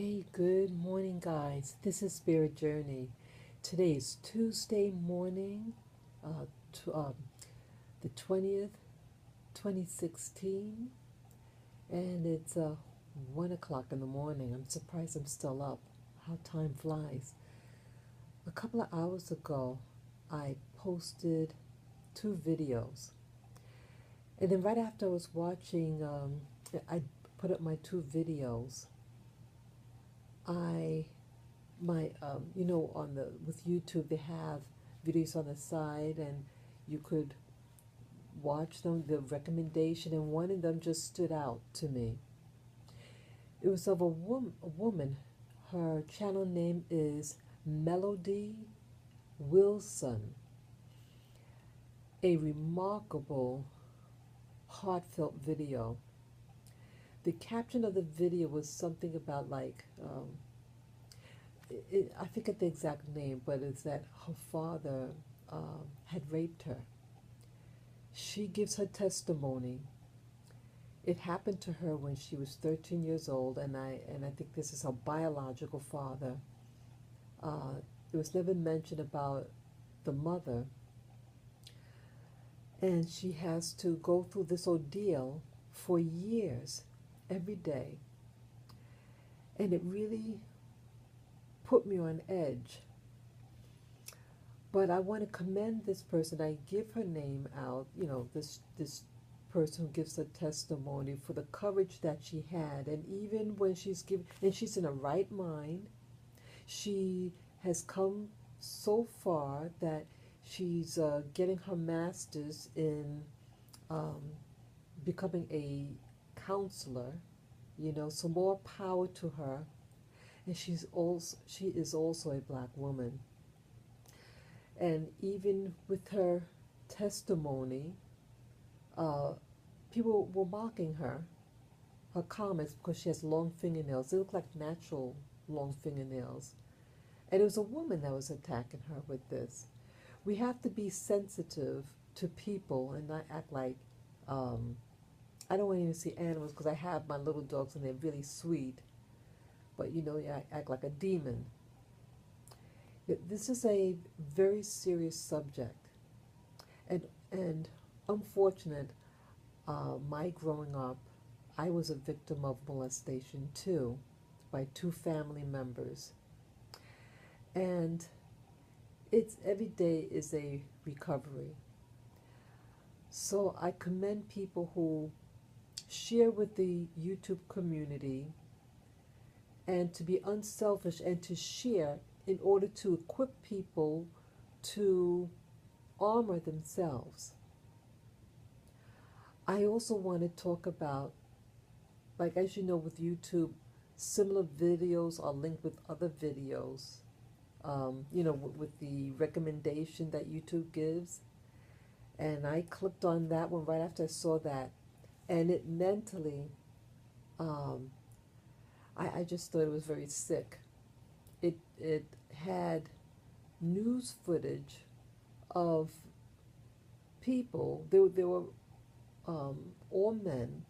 Hey, good morning, guys. This is Spirit Journey. Today is Tuesday morning, uh, t- um, the 20th, 2016, and it's 1 o'clock in the morning. I'm surprised I'm still up. How time flies. A couple of hours ago, I posted two videos, and then right after I was watching, I put up my two videos. I my on the with YouTube they have videos on the side and you could watch them, the recommendation, and one of them just stood out to me. It was of a woman. Her channel name is Melody Wilson. A remarkable heartfelt video. The caption of the video was something about like I forget the exact name, but it's that her father had raped her. She gives her testimony. It happened to her when she was 13 years old, and I think this is her biological father. It was never mentioned about the mother, and she has to go through this ordeal for years, every day, and it really put me on edge. But I want to commend this person. I give her name out, this person who gives her testimony for the courage that she had. And even when she's in a right mind, she has come so far that she's getting her master's in um, becoming a counselor, so more power to her. And she is also a black woman. And even with her testimony, uh, people were mocking her comments, because she has long fingernails. They look like natural long fingernails. And it was a woman that was attacking her with this. We have to be sensitive to people and not act like, I don't want to even see animals because I have my little dogs and they're really sweet. But you act like a demon. This is a very serious subject, and unfortunate. My growing up, I was a victim of molestation too, by two family members, and it's every day is a recovery. So I commend people who share with the YouTube community and to be unselfish and to share in order to equip people to armor themselves. I also want to talk about, like, as you know, with YouTube, similar videos are linked with other videos, with the recommendation that YouTube gives. And I clicked on that one right after I saw that. And it mentally, um, I just thought it was very sick. It had news footage of people. There were all men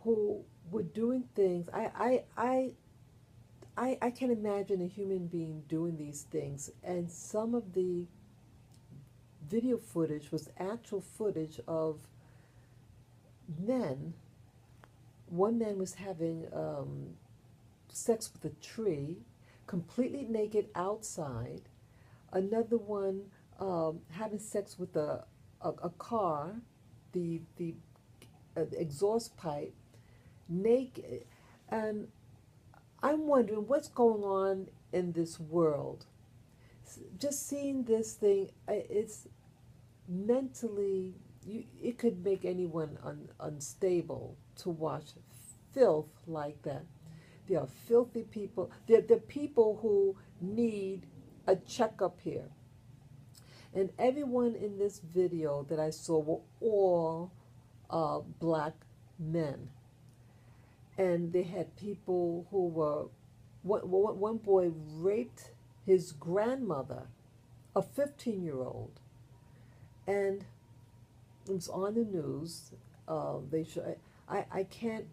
who were doing things. I can imagine a human being doing these things, and some of the video footage was actual footage of men. One man was having sex with a tree, completely naked outside. Another one having sex with a car, the exhaust pipe, naked. And I'm wondering what's going on in this world. Just seeing this thing, it's mentally, it could make anyone unstable to watch filth like that. They are filthy people. They're people who need a checkup here. And everyone in this video that I saw were all black men. And they had people who were, one boy raped his grandmother, a 15-year-old. And it was on the news. They show, I can't,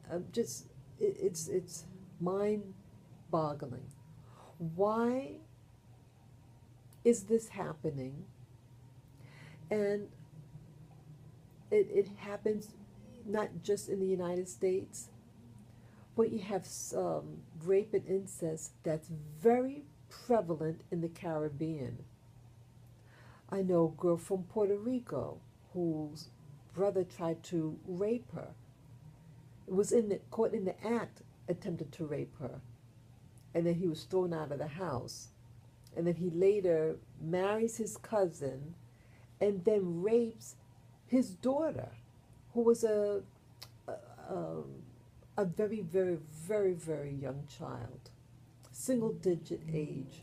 it's mind boggling. Why is this happening? And it happens not just in the United States, but you have rape and incest that's very prevalent in the Caribbean. I know a girl from Puerto Rico whose brother tried to rape her. It was caught in the act, attempted to rape her. And then he was thrown out of the house. And then he later marries his cousin and then rapes his daughter, who was a very, very, very, very young child, single digit age.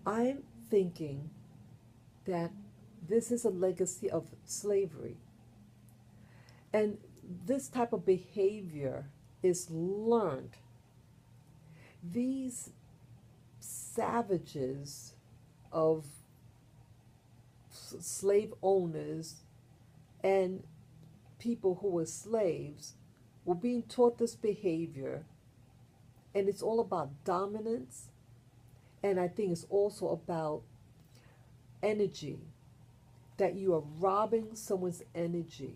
I'm thinking that this is a legacy of slavery. And this type of behavior is learned. These savages of slave owners and people who were slaves were being taught this behavior, and it's all about dominance, and I think it's also about energy, that you are robbing someone's energy.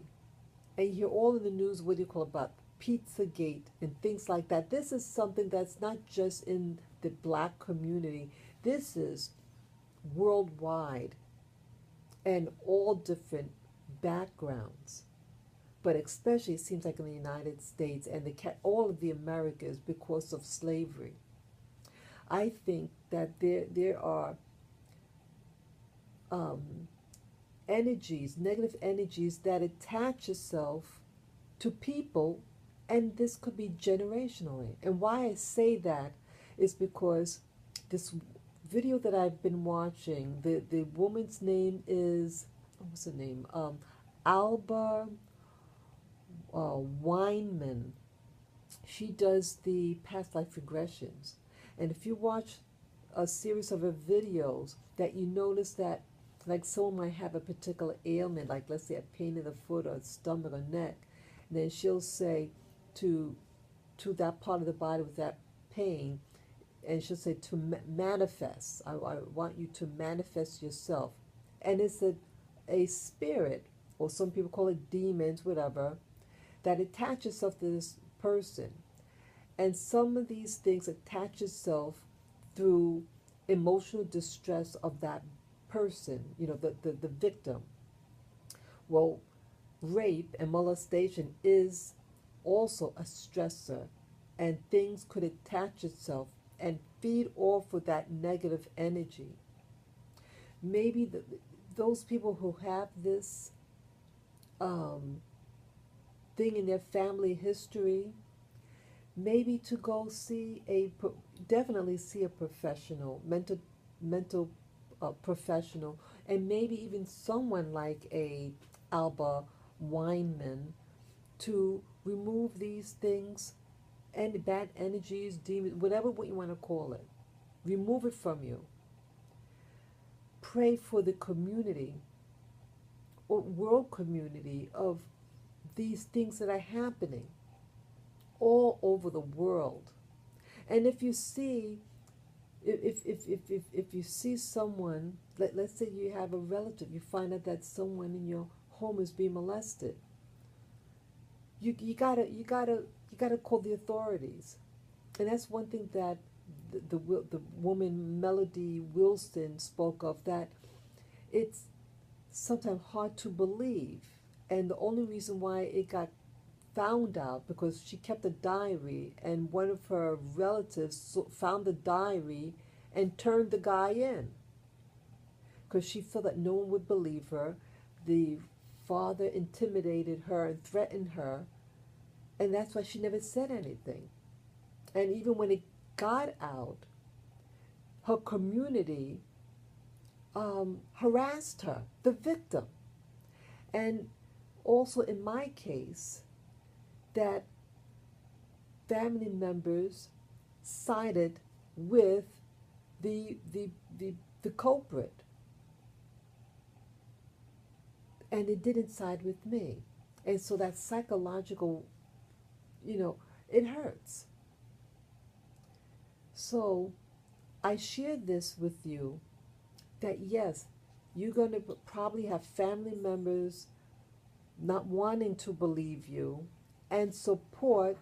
And you hear all in the news what do you call about Pizzagate and things like that. This is something that's not just in the black community. This is worldwide and all different backgrounds. But especially it seems like in the United States and all of the Americas because of slavery. I think that there are energies, negative energies that attach itself to people, and this could be generationally. And why I say that is because this video that I've been watching, the woman's name is, what's her name? Alba Weinman. She does the past life regressions. And if you watch a series of her videos, that you notice that like someone might have a particular ailment, like let's say a pain in the foot or stomach or neck, and then she'll say to that part of the body with that pain, and she'll say to manifest. I want you to manifest yourself. And it's a spirit, or some people call it demons, whatever, that attach itself to this person. And some of these things attach itself through emotional distress of that person, the victim. Well, rape and molestation is also a stressor, and things could attach itself and feed off of that negative energy. Maybe those people who have this thing in their family history, maybe to go definitely see a professional, mental professional, and maybe even someone like a Alba Weinman, to remove these things and bad energies, demons, whatever what you want to call it. Remove it from you. Pray for the community or world community of these things that are happening all over the world. And if you see if you see someone, let's say you have a relative, you find out that someone in your home is being molested, you gotta call the authorities. And that's one thing that the woman Melody Wilson spoke of, that it's sometimes hard to believe. And the only reason why it got found out, because she kept a diary, and one of her relatives found the diary and turned the guy in because she felt that no one would believe her. The father intimidated her and threatened her, and that's why she never said anything. And even when it got out, her community harassed her, the victim. And also in my case, that family members sided with the culprit, and it didn't side with me. And so that psychological, it hurts. So I share this with you that yes, you're going to probably have family members not wanting to believe you and support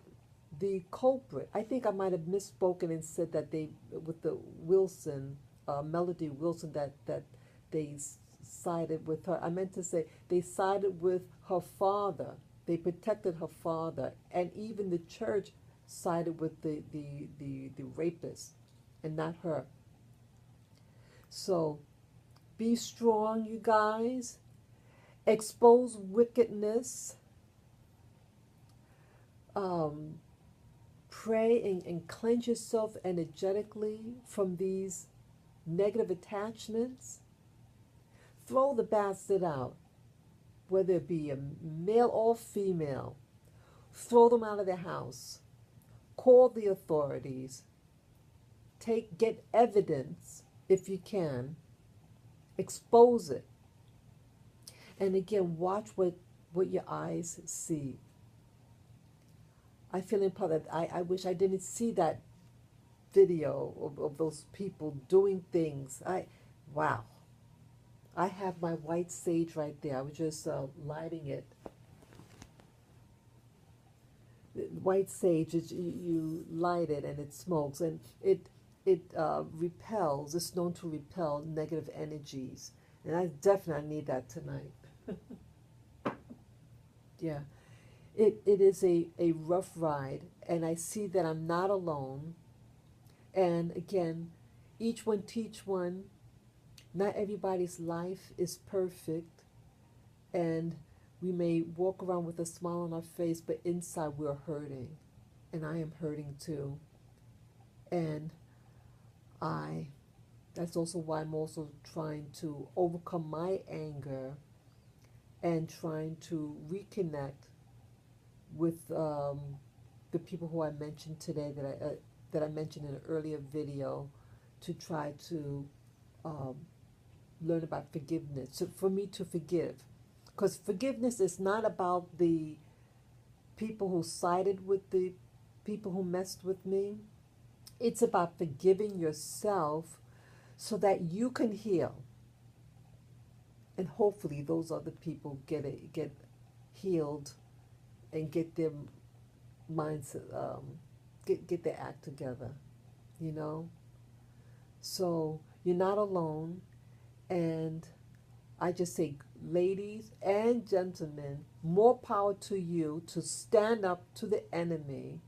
the culprit. I think I might have misspoken and said that they, with the Wilson, Melody Wilson, that they sided with her. I meant to say they sided with her father. They protected her father, and even the church sided with the rapist and not her. So be strong, you guys. Expose wickedness. Pray and cleanse yourself energetically from these negative attachments. Throw the bastard out, whether it be a male or female. Throw them out of their house. Call the authorities. Get evidence if you can. Expose it. And again, watch what your eyes see. I feel empowered. I wish I didn't see that video of those people doing things. Wow. I have my white sage right there. I was just lighting it. White sage, you light it and it smokes, and it repels. It's known to repel negative energies, and I definitely need that tonight. Yeah, it is a rough ride, and I see that I'm not alone. And again, each one teach one. Not everybody's life is perfect, and we may walk around with a smile on our face, but inside we're hurting, and I am hurting too. And that's also why I'm also trying to overcome my anger and trying to reconnect with the people who I mentioned today, that I mentioned in an earlier video, to try to learn about forgiveness. So for me to forgive, because forgiveness is not about the people who sided with the people who messed with me. It's about forgiving yourself so that you can heal, and hopefully those other people get healed and get their minds get their act together, you know. So you're not alone, and I just say, ladies and gentlemen, more power to you to stand up to the enemy,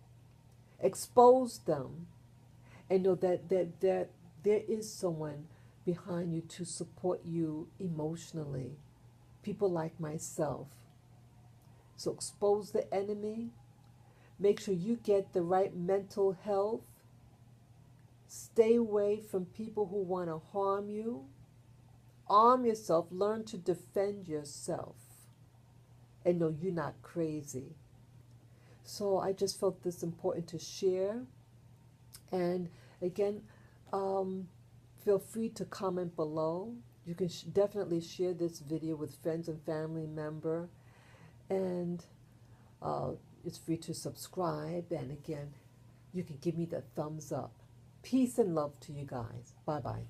expose them, and know that there is someone behind you to support you emotionally. People like myself. So expose the enemy. Make sure you get the right mental health. Stay away from people who want to harm you. Arm yourself. Learn to defend yourself. And know you're not crazy. So I just felt this important to share. And again, feel free to comment below. You can definitely share this video with friends and family member. And it's free to subscribe. And again, you can give me the thumbs up. Peace and love to you guys. Bye-bye.